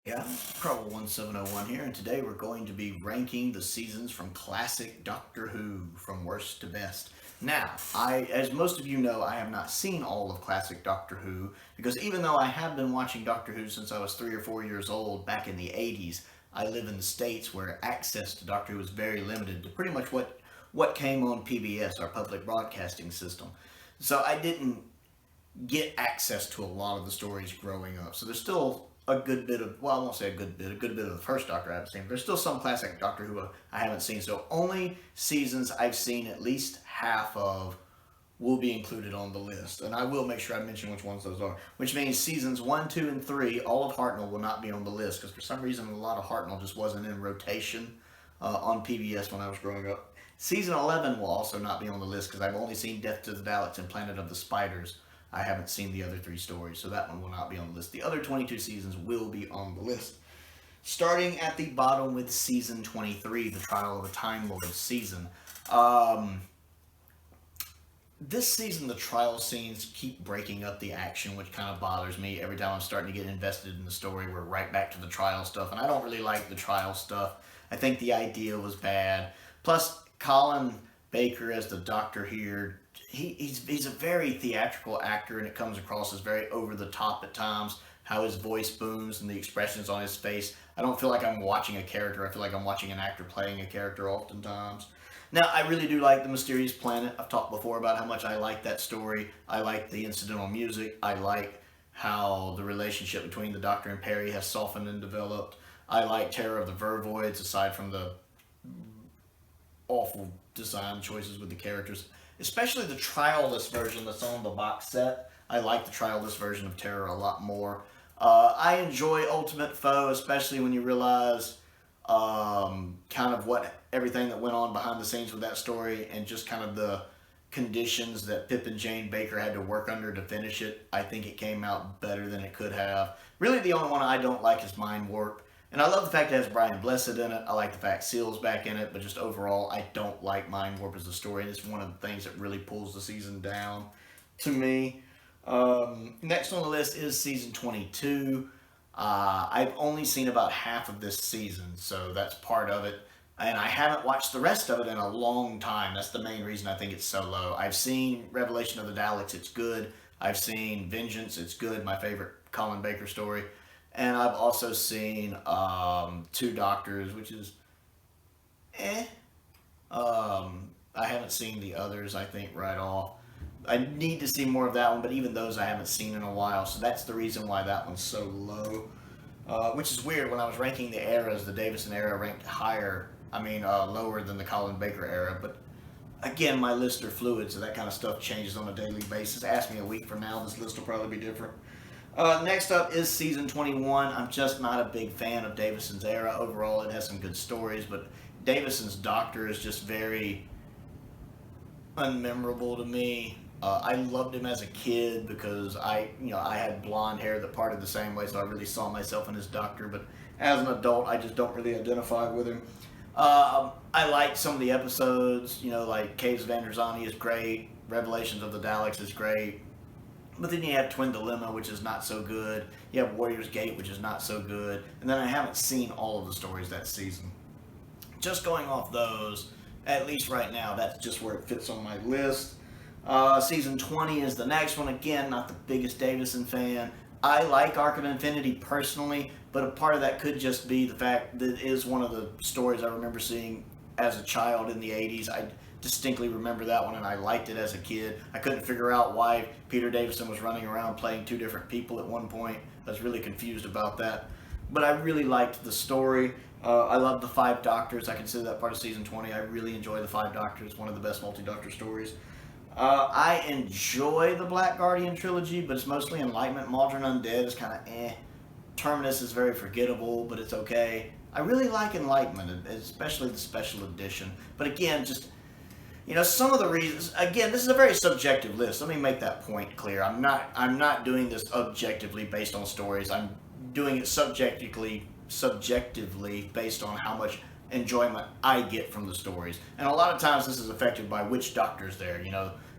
Yeah, Trouble1701 here, and today we're going to be ranking the seasons from classic Doctor Who from worst to best. Now, as most of you know, I have not seen all of classic Doctor Who because even though I have been watching Doctor Who since I was 3 or 4 years old back in the 80s, I live in the States where access to Doctor Who is very limited to pretty much what came on PBS, our public broadcasting system. So I didn't get access to a lot of the stories growing up. So there's still a good bit of, well, I won't say a good bit of the first Doctor I haven't seen, but there's still some classic Doctor Who I haven't seen. So only seasons I've seen at least half of will be included on the list. And I will make sure I mention which ones those are. Which means seasons 1, 2, and 3, all of Hartnell will not be on the list because for some reason a lot of Hartnell just wasn't in rotation on PBS when I was growing up. Season 11 will also not be on the list because I've only seen Death to the Daleks and Planet of the Spiders. I haven't seen the other 3 stories, so that one will not be on the list. The other 22 seasons will be on the list. Starting at the bottom with season 23, the Trial of a Time Lord season. This season, the trial scenes keep breaking up the action, which kind of bothers me. Every time I'm starting to get invested in the story, we're right back to the trial stuff, and I don't really like the trial stuff. I think the idea was bad. Plus, Colin Baker as the Doctor here, he's a very theatrical actor, and it comes across as very over the top at times. How his voice booms and the expressions on his face. I don't feel like I'm watching a character. I feel like I'm watching an actor playing a character oftentimes. Now, I really do like The Mysterious Planet. I've talked before about how much I like that story. I like the incidental music. I like how the relationship between the Doctor and Perry has softened and developed. I like Terror of the Vervoids, aside from the awful design choices with the characters. Especially the trialless version that's on the box set. I like the trialless version of Terror a lot more. I enjoy Ultimate Foe, especially when you realize kind of what everything that went on behind the scenes with that story and just kind of the conditions that Pip and Jane Baker had to work under to finish it. I think it came out better than it could have. Really, the only one I don't like is Mind Warp. And I love the fact it has Brian Blessed in it. I like the fact Seal's back in it, but just overall, I don't like Mind Warp as a story. And it's one of the things that really pulls the season down to me. Next on the list is season 22. I've only seen about half of this season, so that's part of it. And I haven't watched the rest of it in a long time. That's the main reason I think it's so low. I've seen Revelation of the Daleks, it's good. I've seen Vengeance, it's good, my favorite Colin Baker story. And I've also seen Two Doctors, which is eh. I haven't seen the others, I think, right off. I need to see more of that one, but even those I haven't seen in a while, so that's the reason why that one's so low. Which is weird. When I was ranking the eras, the Davison era ranked higher. Lower than the Colin Baker era. But again, my lists are fluid, so that kind of stuff changes on a daily basis. Ask me a week from now, this list will probably be different. Next up is season 21. I'm just not a big fan of Davison's era. Overall, it has some good stories, but Davison's Doctor is just very unmemorable to me. I loved him as a kid because I had blonde hair that parted the same way, so I really saw myself in his Doctor. But as an adult, I just don't really identify with him. I like some of the episodes, like Caves of Androzani is great, Revelations of the Daleks is great. But then you have Twin Dilemma, which is not so good. You have Warrior's Gate, which is not so good. And then I haven't seen all of the stories that season. Just going off those, at least right now, that's just where it fits on my list. Season 20 is the next one. Again, not the biggest Davison fan. I like Arc of Infinity personally, but a part of that could just be the fact that it is one of the stories I remember seeing as a child in the 80s. I distinctly remember that one, and I liked it as a kid. I couldn't figure out why Peter Davison was running around playing two different people at one point. I was really confused about that. But I really liked the story. I love the Five Doctors. I consider that part of season 20. I really enjoy the Five Doctors. One of the best multi-Doctor stories. I enjoy the Black Guardian trilogy, but it's mostly Enlightenment. Maldron Undead is kind of eh. Terminus is very forgettable, but it's okay. I really like Enlightenment, especially the special edition. But again, just some of the reasons. Again, this is a very subjective list. Let me make that point clear. I'm not doing this objectively based on stories. I'm doing it subjectively based on how much enjoyment I get from the stories. And a lot of times this is affected by which Doctor's there.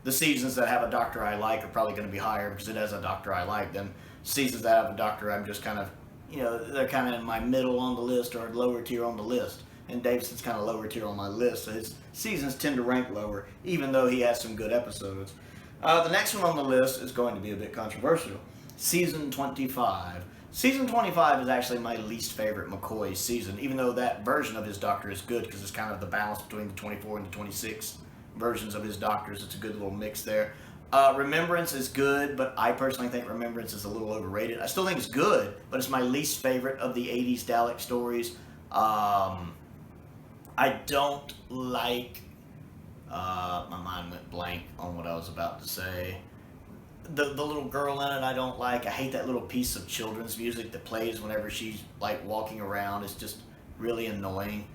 The seasons that have a Doctor I like are probably going to be higher because it has a Doctor I like than seasons that have a Doctor I'm just kind of, they're kind of in my middle on the list or lower tier on the list. And Davison's kind of lower tier on my list, so his seasons tend to rank lower, even though he has some good episodes. The next one on the list is going to be a bit controversial. Season 25. Season 25 is actually my least favorite McCoy season, even though that version of his Doctor is good, because it's kind of the balance between the 24 and the 26 versions of his Doctors. It's a good little mix there. Remembrance is good, but I personally think Remembrance is a little overrated. I still think it's good, but it's my least favorite of the 80s Dalek stories. I don't like... my mind went blank on what I was about to say. The little girl in it I don't like. I hate that little piece of children's music that plays whenever she's like walking around. It's just really annoying.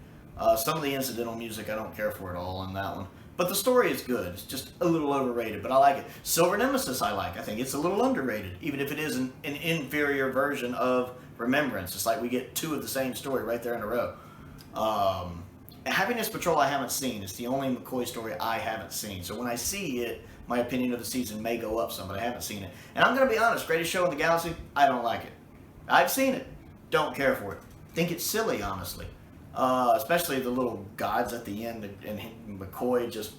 Some of the incidental music I don't care for at all on that one. But the story is good. It's just a little overrated, but I like it. Silver Nemesis I like. I think it's a little underrated, even if it is an inferior version of Remembrance. It's like we get two of the same story right there in a row. Happiness Patrol I haven't seen. It's the only McCoy story I haven't seen. So when I see it, my opinion of the season may go up some, but I haven't seen it. And I'm going to be honest, Greatest Show in the Galaxy, I don't like it. I've seen it. Don't care for it. Think it's silly, honestly. Especially the little gods at the end and McCoy just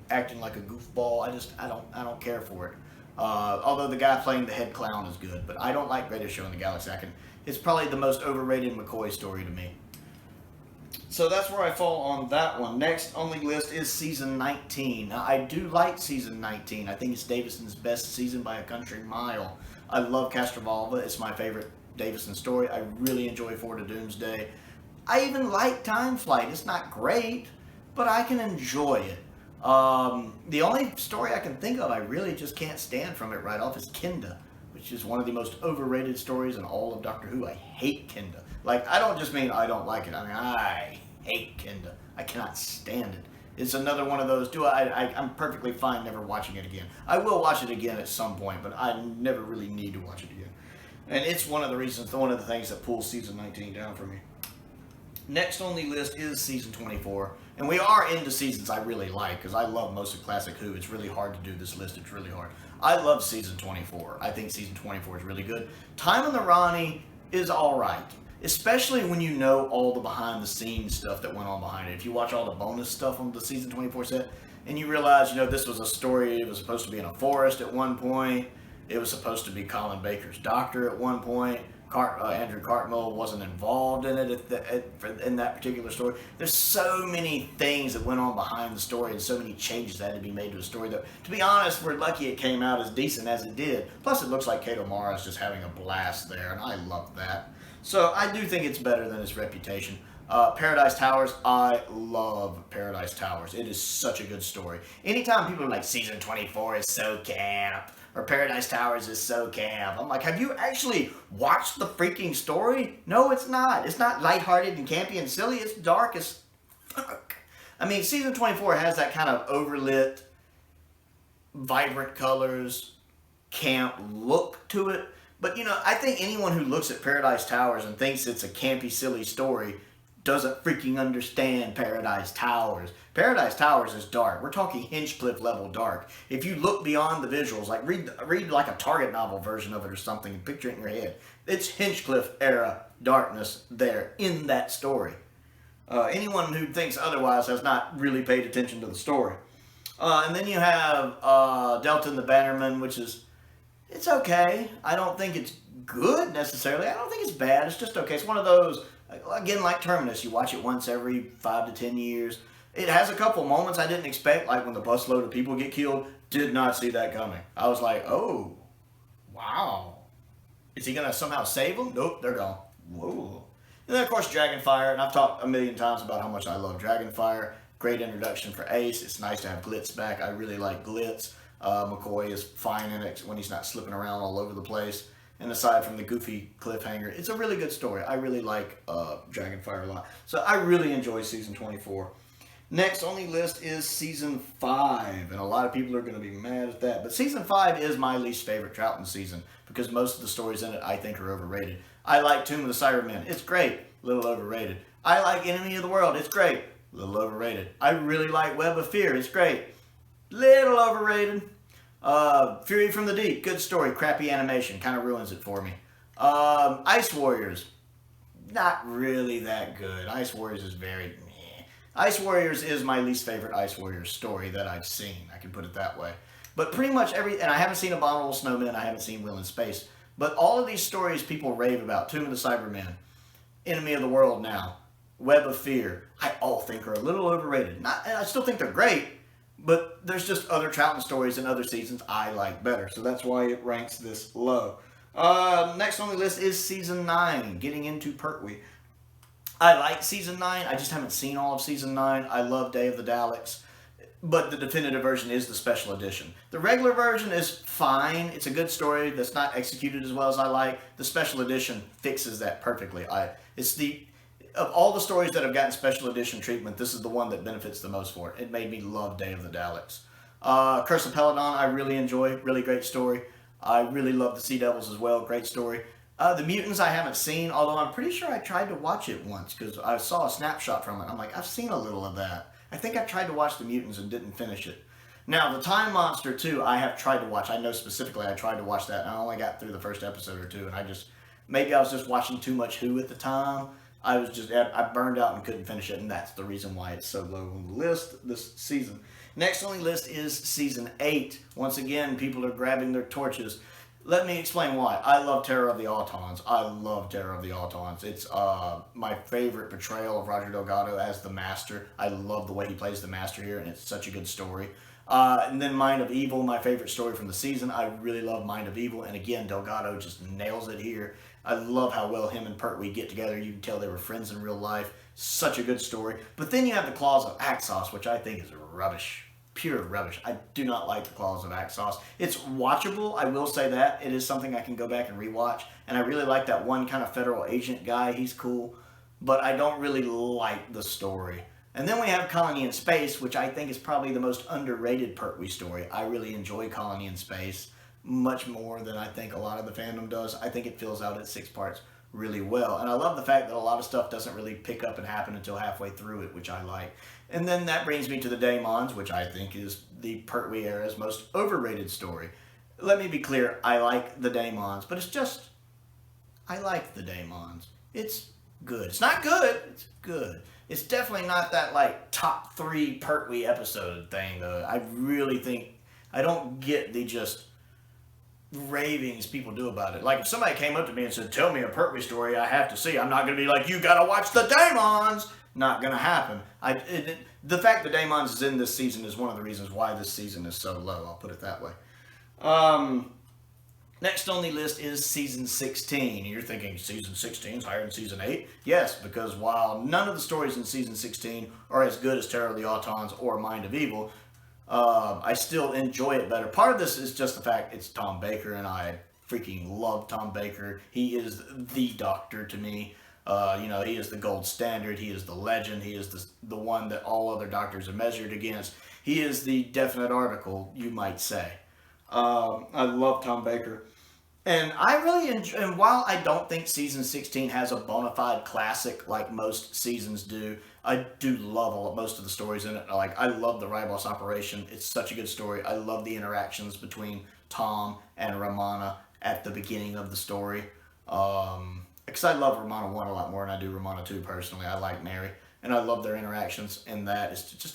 acting like a goofball. I don't care for it. Although the guy playing the head clown is good, but I don't like Greatest Show in the Galaxy. It's probably the most overrated McCoy story to me. So that's where I fall on that one. Next on the list is Season 19. Now, I do like Season 19. I think it's Davison's best season by a country mile. I love Castrovalva. It's my favorite Davison story. I really enjoy Four to Doomsday. I even like Time Flight. It's not great, but I can enjoy it. The only story I can think of I really just can't stand from it right off is Kinda, which is one of the most overrated stories in all of Doctor Who. I hate Kinda. Like, I don't just mean I don't like it. I mean, I hate Kinda. I cannot stand it. It's another one of those, I'm perfectly fine never watching it again. I will watch it again at some point, but I never really need to watch it again. And it's one of the things that pulls Season 19 down for me. Next on the list is Season 24. And we are into seasons I really like, because I love most of Classic Who. It's really hard to do this list. It's really hard. I love Season 24. I think Season 24 is really good. Time on the Rani is alright. Especially when you know all the behind-the-scenes stuff that went on behind it. If you watch all the bonus stuff on the Season 24 set, and you realize, this was a story, it was supposed to be in a forest at one point, it was supposed to be Colin Baker's doctor at one point, Andrew Cartmel wasn't involved in it in that particular story. There's so many things that went on behind the story and so many changes that had to be made to a story that, to be honest, we're lucky it came out as decent as it did. Plus, it looks like Kato Mara is just having a blast there, and I love that. So I do think it's better than its reputation. Paradise Towers, I love Paradise Towers. It is such a good story. Anytime people are like, Season 24 is so camp, or Paradise Towers is so camp, I'm like, have you actually watched the freaking story? No, it's not. It's not lighthearted and campy and silly. It's dark as fuck. I mean, Season 24 has that kind of overlit, vibrant colors, camp look to it. But, I think anyone who looks at Paradise Towers and thinks it's a campy, silly story doesn't freaking understand Paradise Towers. Paradise Towers is dark. We're talking Hinchcliffe level dark. If you look beyond the visuals, like read like a Target novel version of it or something and picture it in your head. It's Hinchcliffe era darkness there in that story. Anyone who thinks otherwise has not really paid attention to the story. And then you have Delta and the Bannerman, which is... It's okay. I don't think it's good necessarily. I don't think it's bad. It's just okay. It's one of those, again, like Terminus. You watch it once every 5 to 10 years. It has a couple moments I didn't expect, like when the busload of people get killed. Did not see that coming. I was like, oh, wow. Is he going to somehow save them? Nope, they're gone. Whoa. And then, of course, Dragonfire. And I've talked a million times about how much I love Dragonfire. Great introduction for Ace. It's nice to have Glitz back. I really like Glitz. McCoy is fine in it when he's not slipping around all over the place. And aside from the goofy cliffhanger, it's a really good story. I really like Dragonfire a lot. So I really enjoy Season 24. Next on the list is Season 5. And a lot of people are going to be mad at that. But Season 5 is my least favorite Troughton season because most of the stories in it I think are overrated. I like Tomb of the Cybermen. It's great. A little overrated. I like Enemy of the World. It's great. A little overrated. I really like Web of Fear. It's great. Little overrated. Fury from the Deep, good story, crappy animation, kind of ruins it for me. Ice Warriors, not really that good. Ice Warriors is very meh. Ice Warriors is my least favorite Ice Warriors story that I've seen. I can put it that way. But pretty much and I haven't seen Abominable Snowman, I haven't seen Will in Space. But all of these stories people rave about, Tomb of the Cybermen, Enemy of the World Now, Web of Fear, I all think are a little overrated. I still think they're great, but there's just other Troughton stories in other seasons I like better. So that's why it ranks this low. Next on the list is Season 9, getting into Pertwee. I like Season 9, I just haven't seen all of Season 9. I love Day of the Daleks, but the definitive version is the special edition. The regular version is fine. It's a good story that's not executed as well as I like. The special edition fixes that perfectly. Of all the stories that have gotten special edition treatment, this is the one that benefits the most for it. It made me love Day of the Daleks. Curse of Peladon, I really enjoy. Really great story. I really love the Sea Devils as well. Great story. The Mutants I haven't seen, although I'm pretty sure I tried to watch it once because I saw a snapshot from it. I'm like, I've seen a little of that. I think I tried to watch the Mutants and didn't finish it. Now, the Time Monster 2, I have tried to watch. I know specifically I tried to watch that, and I only got through the first episode or two, and maybe I was just watching too much Who at the time. I burned out and couldn't finish it, and that's the reason why it's so low on the list this season. Next on the list is Season 8. Once again, people are grabbing their torches. Let me explain why. I love Terror of the Autons. I love Terror of the Autons. It's my favorite portrayal of Roger Delgado as the Master. I love the way he plays the Master here, and it's such a good story. And then Mind of Evil, my favorite story from the season. I really love Mind of Evil, and again, Delgado just nails it here. I love how well him and Pertwee get together. You can tell they were friends in real life. Such a good story. But then you have the Claws of Axos, which I think is rubbish. Pure rubbish. I do not like the Claws of Axos. It's watchable, I will say that. It is something I can go back and rewatch. And I really like that one kind of federal agent guy. He's cool. But I don't really like the story. And then we have Colony in Space, which I think is probably the most underrated Pertwee story. I really enjoy Colony in Space much more than I think a lot of the fandom does. I think it fills out its 6 parts really well. And I love the fact that a lot of stuff doesn't really pick up and happen until halfway through it, which I like. And then that brings me to the Daemons, which I think is the Pertwee era's most overrated story. Let me be clear, I like the Daemons, but it's just, I like the Daemons. It's good. It's not good, it's good. It's definitely not that like top 3 Pertwee episode thing though. I really think, I don't get the just ravings people do about it. Like if somebody came up to me and said, tell me a Pertwee story I have to see, I'm not going to be like, you got to watch the Daemons. Not going to happen. The fact that Daemons is in this season is one of the reasons why this season is so low. I'll put it that way. Next on the list is Season 16. You're thinking Season 16 is higher than Season 8? Yes, because while none of the stories in Season 16 are as good as Terror of the Autons or Mind of Evil, I still enjoy it better. Part of this is just the fact it's Tom Baker, and I freaking love Tom Baker. He is the Doctor to me. He is the gold standard. He is the legend. He is the one that all other doctors are measured against. He is the definite article, you might say. I love Tom Baker. And I really enjoy, and while I don't think Season 16 has a bona fide classic like most seasons do, I do love most of the stories in it. I love the Ribos operation. It's such a good story. I love the interactions between Tom and Romana at the beginning of the story. Because I love Romana 1 a lot more than I do Romana 2 personally. I like Mary, and I love their interactions in that.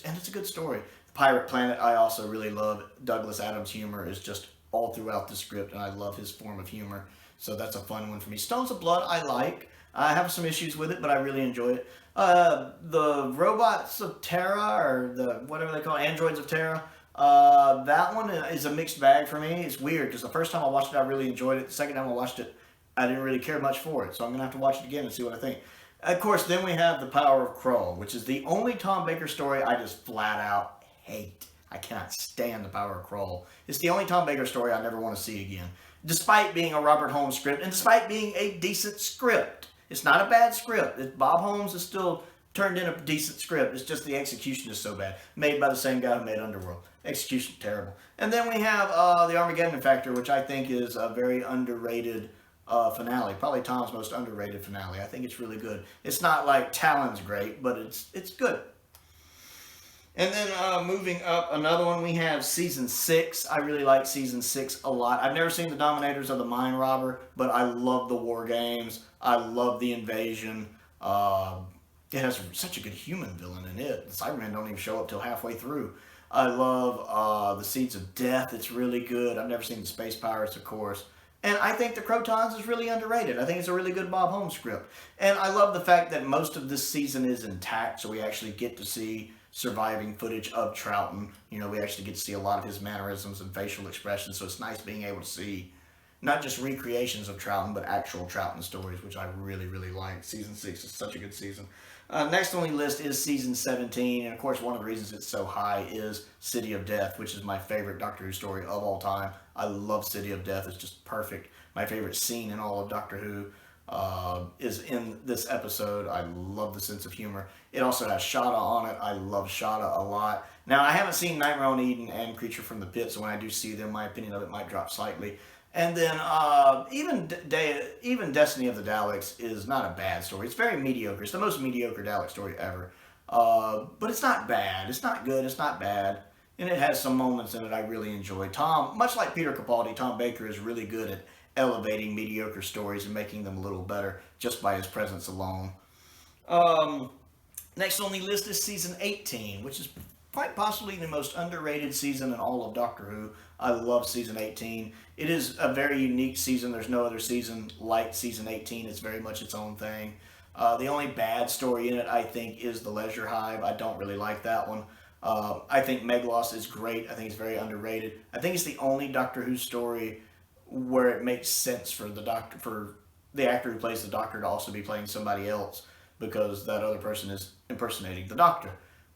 And it's a good story. The Pirate Planet, I also really love. Douglas Adams' humor is just all throughout the script, and I love his form of humor. So that's a fun one for me. Stones of Blood, I like. I have some issues with it, but I really enjoy it. The Robots of Terra, or the whatever they call it, Androids of Terra, that one is a mixed bag for me. It's weird, because the first time I watched it, I really enjoyed it. The second time I watched it, I didn't really care much for it. So I'm going to have to watch it again and see what I think. Of course, then we have The Power of Krull, which is the only Tom Baker story I just flat out hate. I cannot stand The Power of Krull. It's the only Tom Baker story I never want to see again. Despite being a Robert Holmes script, and despite being a decent script. It's not a bad script. Bob Holmes is still turned in a decent script. It's just the execution is so bad. Made by the same guy who made Underworld. Execution terrible. And then we have the Armageddon Factor, which I think is a very underrated finale. Probably Tom's most underrated finale. I think it's really good. It's not like Talon's great, but it's good. And then moving up, another one we have season 6. I really like season 6 a lot. I've never seen the Dominators of the Mind Robber, but I love the War Games. I love the Invasion. It has such a good human villain in it. The Cybermen don't even show up till halfway through. I love the Seeds of Death. It's really good. I've never seen the Space Pirates, of course. And I think the Crotons is really underrated. I think it's a really good Bob Holmes script. And I love the fact that most of this season is intact, so we actually get to see surviving footage of Troughton. You know, we actually get to see a lot of his mannerisms and facial expressions, so it's nice being able to see not just recreations of Troughton, but actual Troughton stories, which I really, really like. Season 6 is such a good season. Next on the list is season 17, and of course one of the reasons it's so high is City of Death, which is my favorite Doctor Who story of all time. I love City of Death. It's just perfect. My favorite scene in all of Doctor Who is in this episode. I love the sense of humor. It also has Shada on it. I love Shada a lot. Now, I haven't seen Nightmare on Eden and Creature from the Pit, so when I do see them, my opinion of it might drop slightly. And then even Destiny of the Daleks is not a bad story. It's very mediocre. It's the most mediocre Dalek story ever. But it's not bad. It's not good. It's not bad. And it has some moments in it I really enjoy. Much like Peter Capaldi, Tom Baker is really good at elevating mediocre stories and making them a little better just by his presence alone. Next on the list is season 18, which is quite possibly the most underrated season in all of Doctor Who. I love season 18. It is a very unique season. There's no other season like season 18. It's very much its own thing. The only bad story in it, I think, is The Leisure Hive. I don't really like that one. I think Meglos is great. I think it's very underrated. I think it's the only Doctor Who story where it makes sense for the actor who plays the Doctor to also be playing somebody else, because that other person is impersonating the Doctor.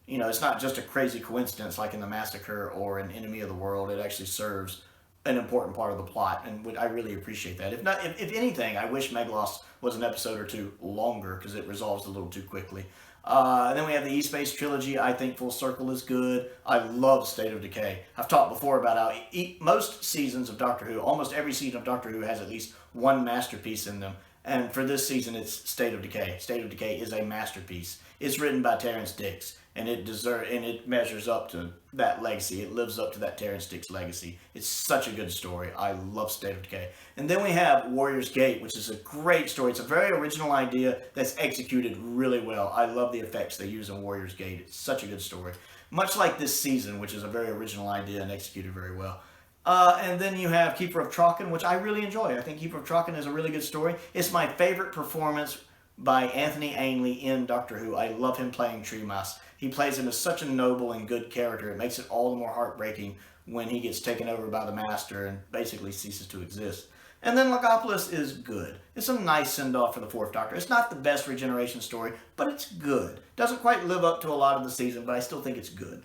You know, it's not just a crazy coincidence like in The Massacre or an Enemy of the World. It actually serves an important part of the plot, and I really appreciate that. If anything, I wish Meglos was an episode or two longer, because it resolves a little too quickly. And then we have the E-Space trilogy. I think Full Circle is good. I love State of Decay. I've talked before about how most seasons of Doctor Who, almost every season of Doctor Who has at least one masterpiece in them. And for this season, it's State of Decay. State of Decay is a masterpiece. It's written by Terrence Dicks, and it measures up to that legacy. It lives up to that Terrence Dicks legacy. It's such a good story. I love State of Decay. And then we have Warrior's Gate, which is a great story. It's a very original idea that's executed really well. I love the effects they use in Warrior's Gate. It's such a good story. Much like this season, which is a very original idea and executed very well. And then you have Keeper of Trolkin, which I really enjoy. I think Keeper of Trolkin is a really good story. It's my favorite performance by Anthony Ainley in Doctor Who. I love him playing Tremas. He plays him as such a noble and good character. It makes it all the more heartbreaking when he gets taken over by the Master and basically ceases to exist. And then Logopolis is good. It's a nice send-off for the Fourth Doctor. It's not the best regeneration story, but it's good. Doesn't quite live up to a lot of the season, but I still think it's good.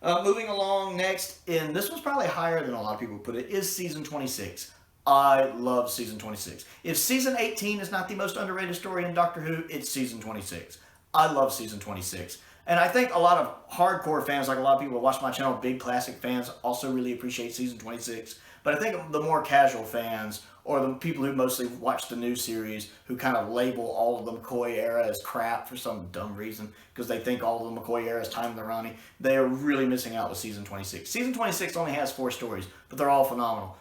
Moving along next, and this one's probably higher than a lot of people put it, is season 26. I love season 26. If season 18 is not the most underrated story in Doctor Who, it's season 26. I love season 26. And I think a lot of hardcore fans, like a lot of people who watch my channel, big classic fans, also really appreciate season 26. But I think the more casual fans, or the people who mostly watch the new series, who kind of label all of the McCoy era as crap for some dumb reason, because they think all of the McCoy era is Time of the Ronnie, they are really missing out with season 26. Season 26 only has 4 stories, but they're all phenomenal.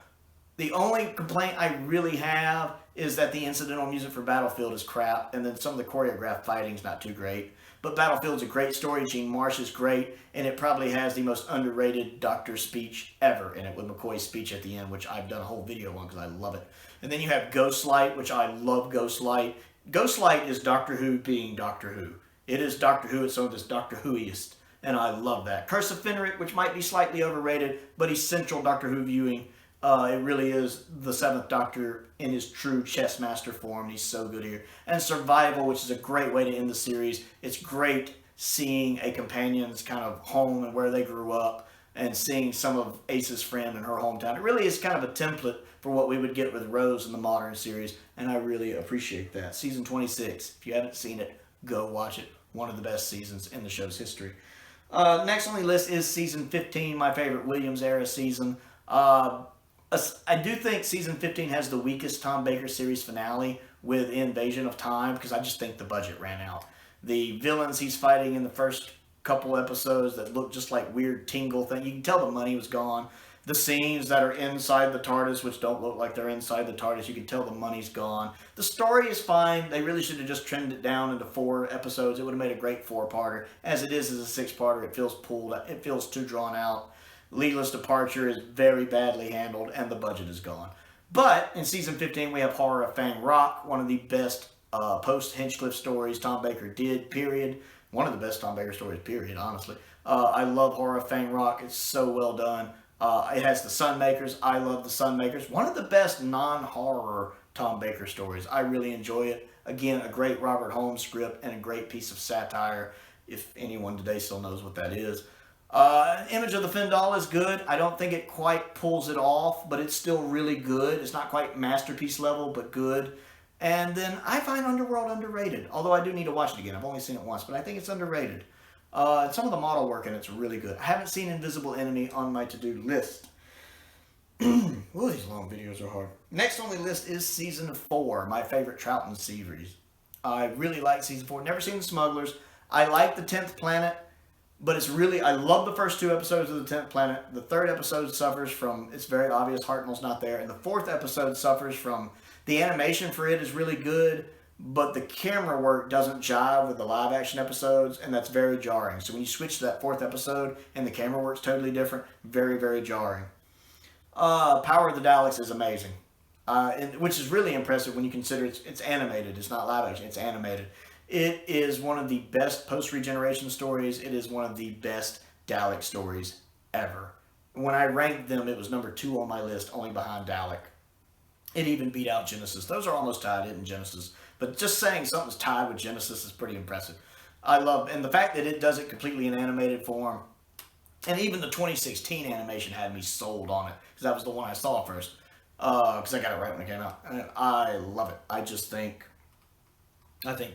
The only complaint I really have is that the incidental music for Battlefield is crap, and then some of the choreographed fighting's not too great. But Battlefield's a great story, Gene Marsh is great, and it probably has the most underrated Doctor speech ever in it, with McCoy's speech at the end, which I've done a whole video on because I love it. And then you have Ghostlight, which I love Ghostlight. Ghostlight is Doctor Who being Doctor Who. It is Doctor Who at some of its Doctor Whoiest, and I love that. Curse of Fenric, which might be slightly overrated, but he's central Doctor Who viewing. It really is the 7th Doctor in his true chess master form. He's so good here. And Survival, which is a great way to end the series. It's great seeing a companion's kind of home and where they grew up, and seeing some of Ace's friend in her hometown. It really is kind of a template for what we would get with Rose in the modern series, and I really appreciate that. Season 26, if you haven't seen it, go watch it. One of the best seasons in the show's history. Next on the list is season 15, my favorite Williams era season. I do think season 15 has the weakest Tom Baker series finale with Invasion of Time, because I just think the budget ran out. The villains he's fighting in the first couple episodes that look just like weird tingle thing. You can tell the money was gone. The scenes that are inside the TARDIS, which don't look like they're inside the TARDIS, you can tell the money's gone. The story is fine. They really should have just trimmed it down into 4 episodes. It would have made a great 4-parter. As it is as a 6-parter, it feels pulled. It feels too drawn out. Leela's departure is very badly handled, and the budget is gone. But in season 15, we have Horror of Fang Rock, one of the best post-Hinchcliffe stories Tom Baker did, period. One of the best Tom Baker stories, period, honestly. I love Horror of Fang Rock. It's so well done. It has the Sunmakers. I love the Sunmakers. One of the best non-horror Tom Baker stories. I really enjoy it. Again, a great Robert Holmes script and a great piece of satire, if anyone today still knows what that is. Image of the Fendal is good. I don't think it quite pulls it off, but it's still really good. It's not quite masterpiece level, but good. And then I find Underworld underrated, although I do need to watch it again. I've only seen it once, but I think it's underrated. Some of the model work in it's really good. I haven't seen Invisible Enemy on my to-do list. Ooh, these long videos are hard. Next on the list is Season 4, my favorite Troughton series. I really like Season 4. Never seen The Smugglers. I like the 10th Planet, but it's really, I love the first 2 episodes of the 10th Planet. The 3rd episode suffers from, it's very obvious Hartnell's not there. And the 4th episode suffers from, the animation for it is really good, but the camera work doesn't jive with the live action episodes, and that's very jarring. So when you switch to that 4th episode and the camera work's totally different, very, very jarring. Power of the Daleks is amazing, which is really impressive when you consider it's animated. It's not live action, it's animated. It is one of the best post-regeneration stories. It is one of the best Dalek stories ever. When I ranked them, it was number 2 on my list, only behind Dalek. It even beat out Genesis. Those are almost tied in Genesis. But just saying something's tied with Genesis is pretty impressive. I love, and the fact that it does it completely in animated form, and even the 2016 animation had me sold on it, because that was the one I saw first, because I got it right when it came out. And I love it. I think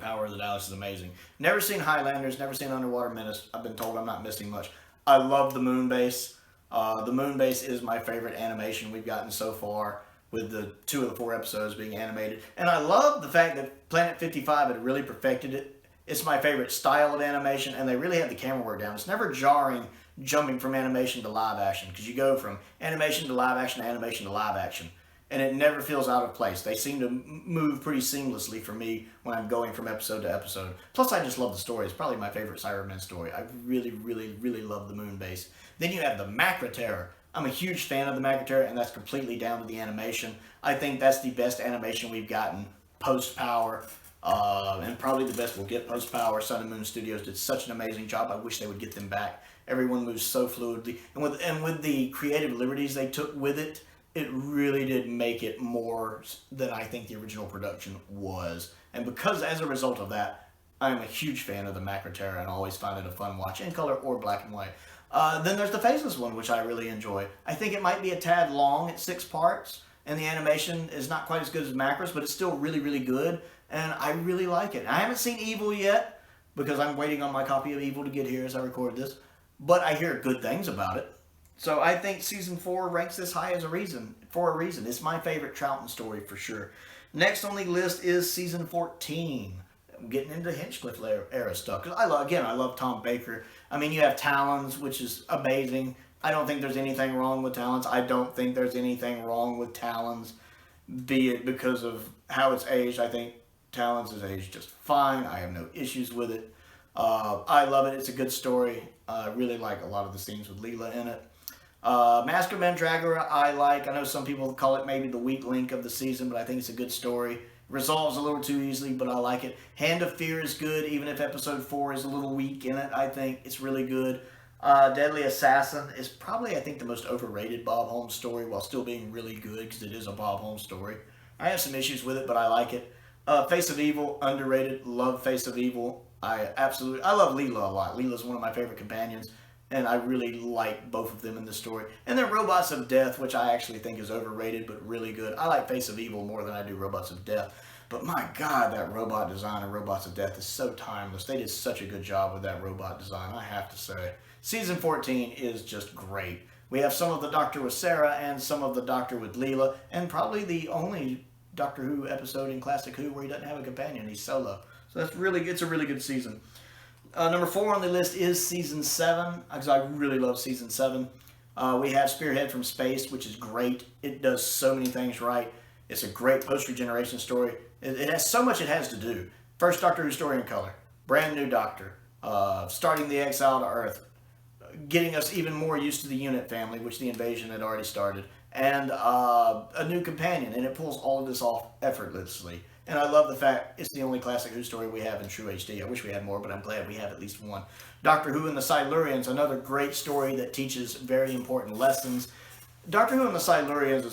Power of the Daleks is amazing. Never seen Highlanders, never seen Underwater Menace. I've been told I'm not missing much. I love the Moon Base. The Moon Base is my favorite animation we've gotten so far, with the 2 of the 4 episodes being animated. And I love the fact that Planet 55 had really perfected it. It's my favorite style of animation, and they really have the camera work down. It's never jarring jumping from animation to live action, because you go from animation to live action to animation to live action, and it never feels out of place. They seem to move pretty seamlessly for me when I'm going from episode to episode. Plus, I just love the story. It's probably my favorite Cybermen story. I really, really, really love the Moon Base. Then you have the Macra Terror. I'm a huge fan of the Macra Terror, and that's completely down to the animation. I think that's the best animation we've gotten post-Power, and probably the best we'll get post-Power. Sun and Moon Studios did such an amazing job. I wish they would get them back. Everyone moves so fluidly, and with the creative liberties they took with it, it really did make it more than I think the original production was. And because, as a result of that, I am a huge fan of the Macra Terror and always find it a fun watch, in color or black and white. Then there's the Faceless one, which I really enjoy. I think it might be a tad long at 6 parts, and the animation is not quite as good as Macra's, but it's still really, really good, and I really like it. I haven't seen Evil yet, because I'm waiting on my copy of Evil to get here as I record this, but I hear good things about it. So I think Season 4 ranks this high for a reason. It's my favorite Troughton story for sure. Next on the list is Season 14. I'm getting into Hinchcliffe era stuff. Because I love Tom Baker. I mean, you have Talons, which is amazing. I don't think there's anything wrong with Talons. I don't think there's anything wrong with Talons, be it because of how it's aged. I think Talons is aged just fine. I have no issues with it. I love it. It's a good story. I really like a lot of the scenes with Leela in it. Mask of Mandragora I like. I know some people call it maybe the weak link of the season, but I think it's a good story. Resolves a little too easily, but I like it. Hand of Fear is good, even if episode 4 is a little weak in it. I think it's really good. Deadly Assassin is probably, I think, the most overrated Bob Holmes story, while still being really good, because it is a Bob Holmes story. I have some issues with it, but I like it. Face of Evil, underrated. Love Face of Evil. I love Leela a lot. Leela's one of my favorite companions, and I really like both of them in this story. And then Robots of Death, which I actually think is overrated, but really good. I like Face of Evil more than I do Robots of Death. But my God, that robot design of Robots of Death is so timeless. They did such a good job with that robot design, I have to say. Season 14 is just great. We have some of the Doctor with Sarah and some of the Doctor with Leela, and probably the only Doctor Who episode in Classic Who where he doesn't have a companion. He's solo. So it's a really good season. Number 4 on the list is Season 7, because I really love Season 7. We have Spearhead from Space, which is great. It does so many things right. It's a great post-regeneration story. It has so much it has to do. First Doctor Who story in color. Brand new Doctor. Starting the exile to Earth. Getting us even more used to the Unit family, which the invasion had already started. And a new companion. And it pulls all of this off effortlessly. And I love the fact it's the only classic Who story we have in true HD. I wish we had more, but I'm glad we have at least one. Doctor Who and the Silurians, another great story that teaches very important lessons. Doctor Who and the Silurians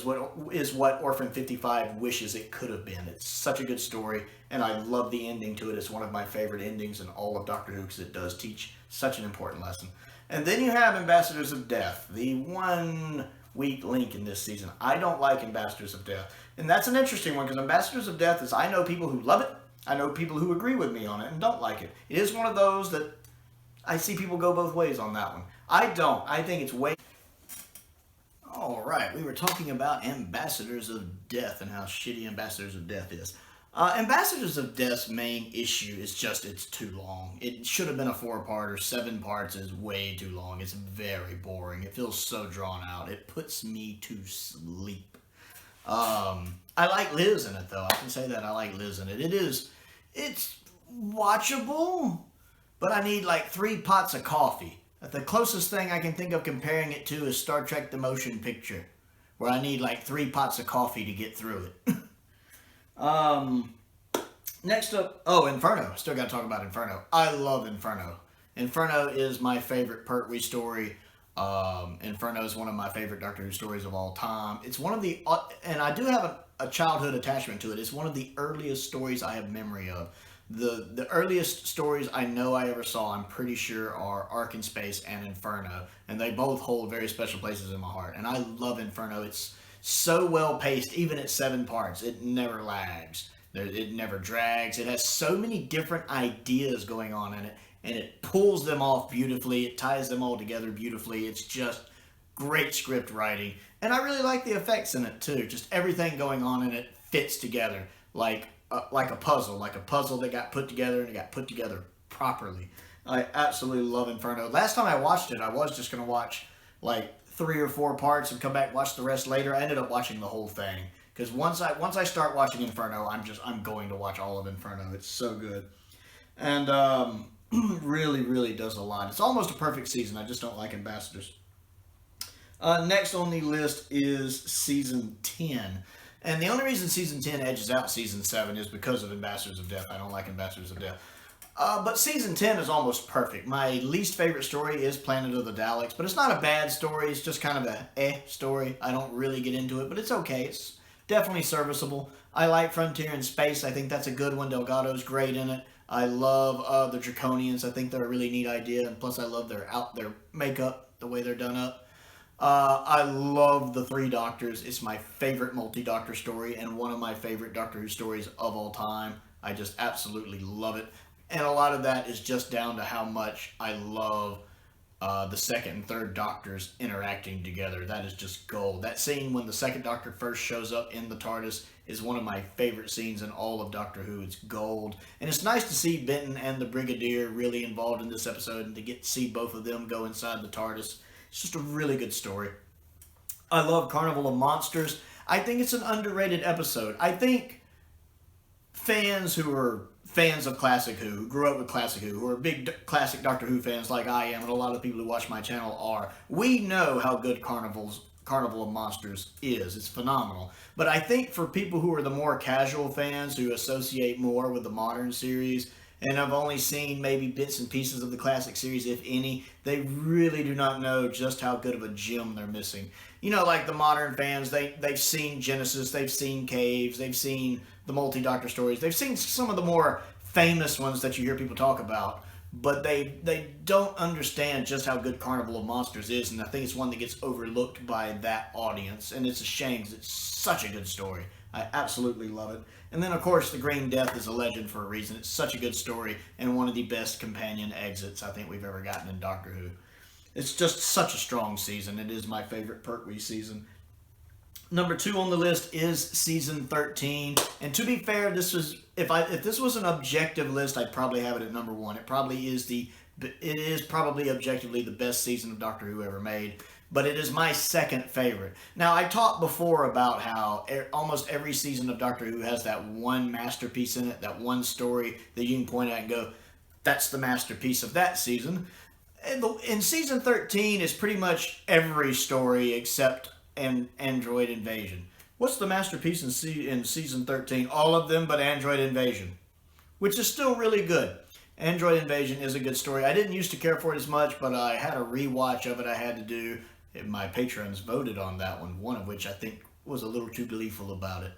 is what Orphan 55 wishes it could have been. It's such a good story, and I love the ending to it. It's one of my favorite endings in all of Doctor Who because it does teach such an important lesson. And then you have Ambassadors of Death, the one weak link in this season. I don't like Ambassadors of Death. And that's an interesting one because Ambassadors of Death is, I know people who love it. I know people who agree with me on it and don't like it. It is one of those that I see people go both ways on that one. I don't. I think it's way... Alright, we were talking about Ambassadors of Death and how shitty Ambassadors of Death is. Ambassadors of Death's main issue is just it's too long. It should have been a 4-parter. 7 parts is way too long. It's very boring. It feels so drawn out. It puts me to sleep. I like Liz in it, though. I can say that I like Liz in it. It's watchable, but I need like 3 pots of coffee. The closest thing I can think of comparing it to is Star Trek The Motion Picture, where I need like 3 pots of coffee to get through it. Next up, Inferno. Still got to talk about Inferno. I love Inferno. Inferno is my favorite Pertwee story. Inferno is one of my favorite Doctor Who stories of all time. It's one of the, and I do have a childhood attachment to it. It's one of the earliest stories I have memory of. The earliest stories I know I ever saw, I'm pretty sure, are Ark in Space and Inferno. And they both hold very special places in my heart. And I love Inferno. It's so well paced, even at 7 parts. It never lags. It never drags. It has so many different ideas going on in it. And it pulls them off beautifully. It ties them all together beautifully. It's just great script writing. And I really like the effects in it too. Just everything going on in it fits together like a puzzle that got put together and it got put together properly. I absolutely love Inferno. Last time I watched it, I was just going to watch like 3 or 4 parts and come back and watch the rest later. I ended up watching the whole thing because once I start watching Inferno, I'm going to watch all of Inferno. It's so good. And really, really does a lot. It's almost a perfect season. I just don't like Ambassadors. Next on the list is Season 10. And the only reason Season 10 edges out Season 7 is because of Ambassadors of Death. I don't like Ambassadors of Death. But Season 10 is almost perfect. My least favorite story is Planet of the Daleks. But it's not a bad story. It's just kind of a story. I don't really get into it, but it's okay. It's definitely serviceable. I like Frontier in Space. I think that's a good one. Delgado's great in it. I love the Draconians. I think they're a really neat idea. And plus I love their makeup, the way they're done up. I love the 3 Doctors. It's my favorite multi-Doctor story and one of my favorite Doctor Who stories of all time. I just absolutely love it. And a lot of that is just down to how much I love the 2nd and 3rd Doctors interacting together. That is just gold. That scene when the 2nd Doctor first shows up in the TARDIS is one of my favorite scenes in all of Doctor Who. It's gold. And it's nice to see Benton and the Brigadier really involved in this episode and to get to see both of them go inside the TARDIS. It's just a really good story. I love Carnival of Monsters. I think it's an underrated episode. I think fans who are fans of Classic Who grew up with Classic who are big classic Doctor Who fans like I am, and a lot of people who watch my channel are, we know how good Carnival of Monsters is. It's phenomenal. But I think for people who are the more casual fans who associate more with the modern series, and I've only seen maybe bits and pieces of the classic series, if any, they really do not know just how good of a gem they're missing. You know, like the modern fans, they've seen Genesis, they've seen Caves, they've seen the multi-Doctor stories, they've seen some of the more famous ones that you hear people talk about, but they don't understand just how good Carnival of Monsters is, and I think it's one that gets overlooked by that audience, and it's a shame because it's such a good story. I absolutely love it. And then, of course, The Green Death is a legend for a reason. It's such a good story and one of the best companion exits I think we've ever gotten in Doctor Who. It's just such a strong season. It is my favorite Pertwee season. Number 2 on the list is season 13, and to be fair, this was if this was an objective list, I'd probably have it at number 1. It is probably objectively the best season of Doctor Who ever made, but it is my second favorite. Now, I talked before about how almost every season of Doctor Who has that one masterpiece in it, that one story that you can point at and go, that's the masterpiece of that season. In season 13 is pretty much every story except Android Invasion. What's the masterpiece in season 13? All of them but Android Invasion, which is still really good. Android Invasion is a good story. I didn't used to care for it as much, but I had a rewatch of it I had to do. My patrons voted on that one of which I think was a little too gleeful about it.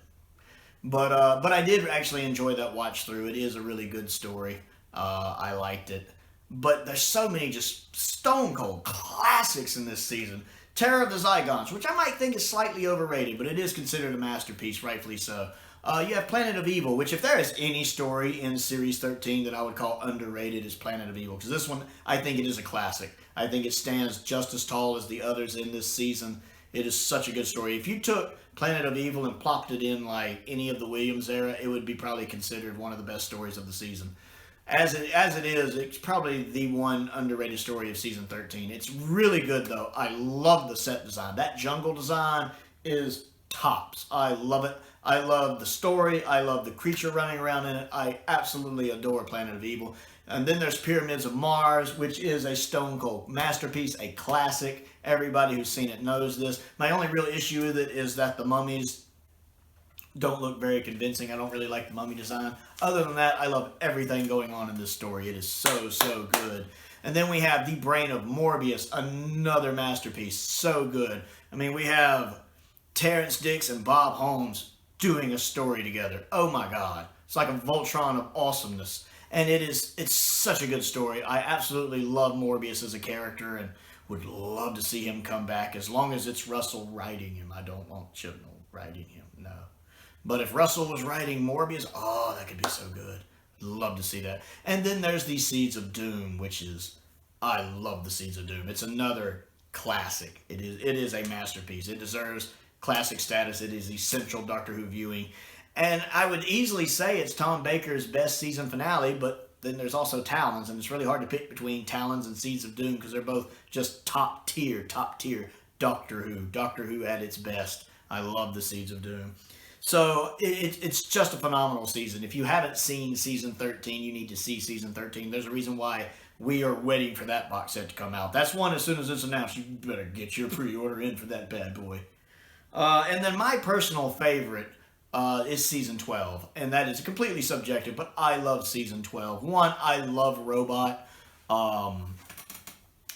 But I did actually enjoy that watch through. It is a really good story. I liked it. But there's so many just stone cold classics in this season. Terror of the Zygons, which I might think is slightly overrated, but it is considered a masterpiece, rightfully so. You have Planet of Evil, which if there is any story in Series 13 that I would call underrated, is Planet of Evil. Because this one, I think it is a classic. I think it stands just as tall as the others in this season. It is such a good story. If you took Planet of Evil and plopped it in like any of the Williams era, it would be probably considered one of the best stories of the season. As it is, it's probably the one underrated story of season 13. It's really good, though. I love the set design. That jungle design is tops. I love it. I love the story. I love the creature running around in it. I absolutely adore Planet of Evil. And then there's Pyramids of Mars, which is a stone cold masterpiece, a classic. Everybody who's seen it knows this. My only real issue with it is that the mummies don't look very convincing. I don't really like the mummy design. Other than that, I love everything going on in this story. It is so good. And then we have The Brain of Morbius, another masterpiece. So good. I mean, we have Terrence Dicks and Bob Holmes doing a story together. Oh my God. It's like a Voltron of awesomeness. And it's such a good story. I absolutely love Morbius as a character and would love to see him come back as long as it's Russell writing him. I don't want Chibnall writing him, no. But if Russell was writing Morbius, oh, that could be so good. Love to see that. And then there's the Seeds of Doom, which is, I love the Seeds of Doom. It's another classic. It is a masterpiece. It deserves classic status. It is essential Doctor Who viewing. And I would easily say it's Tom Baker's best season finale, but then there's also Talons, and it's really hard to pick between Talons and Seeds of Doom because they're both just top tier Doctor Who. Doctor Who at its best. I love the Seeds of Doom. So it's just a phenomenal season. If you haven't seen season 13, you need to see season 13. There's a reason why we are waiting for that box set to come out. That's one as soon as it's announced, you better get your pre-order in for that bad boy. And then my personal favorite is season 12. And that is completely subjective, but I love season 12. One, I love Robot.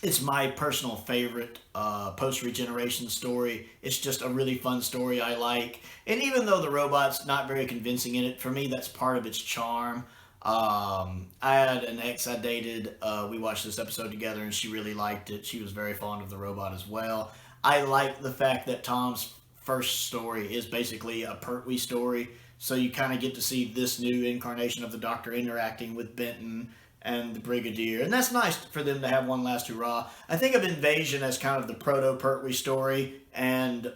It's my personal favorite post-regeneration story. It's just a really fun story I like. And even though the robot's not very convincing in it, for me that's part of its charm. I had an ex I dated. We watched this episode together and she really liked it. She was very fond of the robot as well. I like the fact that Tom's first story is basically a Pertwee story. So you kind of get to see this new incarnation of the Doctor interacting with Benton and the Brigadier. And that's nice for them to have one last hurrah. I think of Invasion as kind of the proto-Pertwee story, and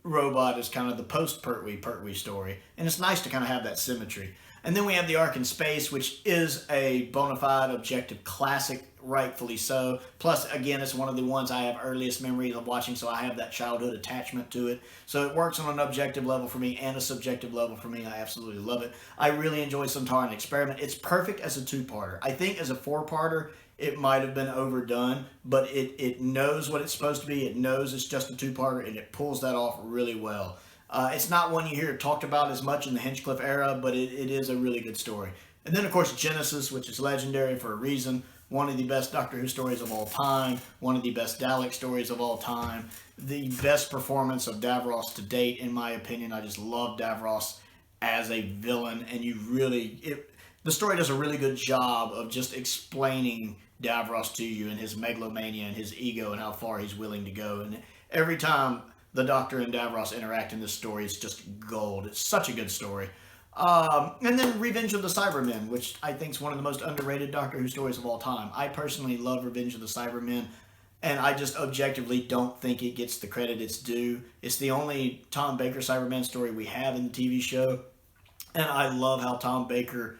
Robot as kind of the post-Pertwee story. And it's nice to kind of have that symmetry. And then we have The Ark in Space, which is a bona fide objective classic, rightfully so. Plus, again, it's one of the ones I have earliest memories of watching, so I have that childhood attachment to it. So it works on an objective level for me and a subjective level for me. I absolutely love it. I really enjoy Sontaran Experiment. It's perfect as a two-parter. I think as a four-parter, it might have been overdone, but it knows what it's supposed to be. It knows it's just a two-parter, and it pulls that off really well. It's not one you hear talked about as much in the Hinchcliffe era, but it is a really good story. And then, of course, Genesis, which is legendary for a reason. One of the best Doctor Who stories of all time. One of the best Dalek stories of all time. The best performance of Davros to date, in my opinion. I just love Davros as a villain. And the story does a really good job of just explaining Davros to you and his megalomania and his ego and how far he's willing to go. And every time the Doctor and Davros interact in this story, it's just gold. It's such a good story. And then Revenge of the Cybermen, which I think is one of the most underrated Doctor Who stories of all time. I personally love Revenge of the Cybermen. and I just objectively don't think it gets the credit it's due. It's the only Tom Baker Cyberman story we have in the TV show, and I love how Tom Baker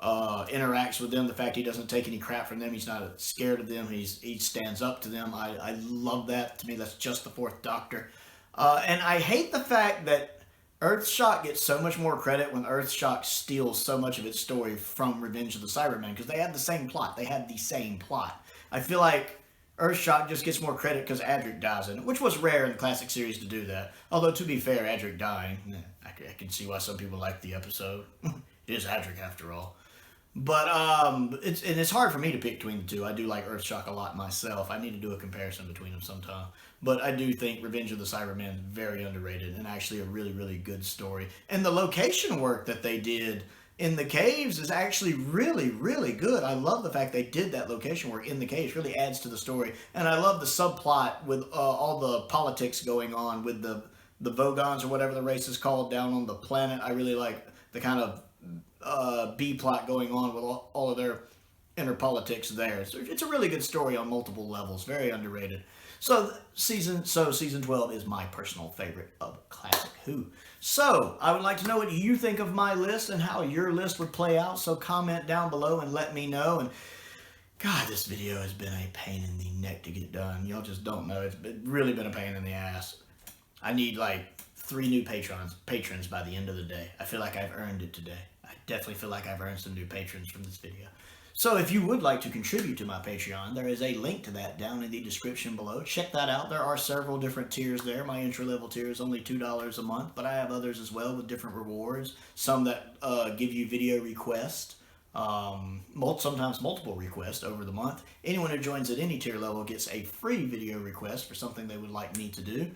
interacts with them. The fact he doesn't take any crap from them, he's not scared of them. He stands up to them. I love that. To me, that's just the Fourth Doctor. And I hate the fact that Earthshock gets so much more credit when Earthshock steals so much of its story from Revenge of the Cybermen, because they had the same plot. They had the same plot. I feel like Earthshock just gets more credit because Adric dies in it, which was rare in the classic series to do that. Although, to be fair, Adric dying, I can see why some people like the episode. It is Adric after all. But it's hard for me to pick between the two. I do like Earthshock a lot myself. I need to do a comparison between them sometime. But I do think Revenge of the Cybermen is very underrated and actually a really, really good story. And the location work that they did in the caves is actually really, really good. I love the fact they did that location work in the caves. Really adds to the story. And I love the subplot with all the politics going on with the Vogons or whatever the race is called down on the planet. I really like the kind of B plot going on with all of their inner politics there. So it's a really good story on multiple levels. Very underrated. So season 12 is my personal favorite of Classic Who. So I would like to know what you think of my list and how your list would play out. So comment down below and let me know. And God, this video has been a pain in the neck to get done. Y'all just don't know. It's really been a pain in the ass. I need like 3 new patrons by the end of the day. I feel like I've earned it today. I definitely feel like I've earned some new patrons from this video. So if you would like to contribute to my Patreon, there is a link to that down in the description below. Check that out. There are several different tiers there. My entry level tier is only $2 a month, but I have others as well with different rewards. Some that give you video requests, sometimes multiple requests over the month. Anyone who joins at any tier level gets a free video request for something they would like me to do.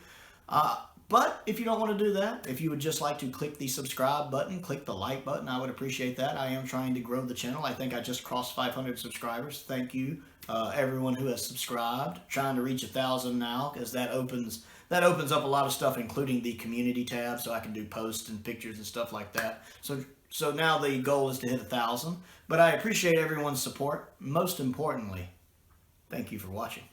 But if you don't want to do that, if you would just like to click the subscribe button, click the like button, I would appreciate that. I am trying to grow the channel. I think I just crossed 500 subscribers. Thank you, everyone who has subscribed. Trying to reach 1,000 now, because that opens up a lot of stuff, including the community tab, so I can do posts and pictures and stuff like that. So now the goal is to hit 1,000. But I appreciate everyone's support. Most importantly, thank you for watching.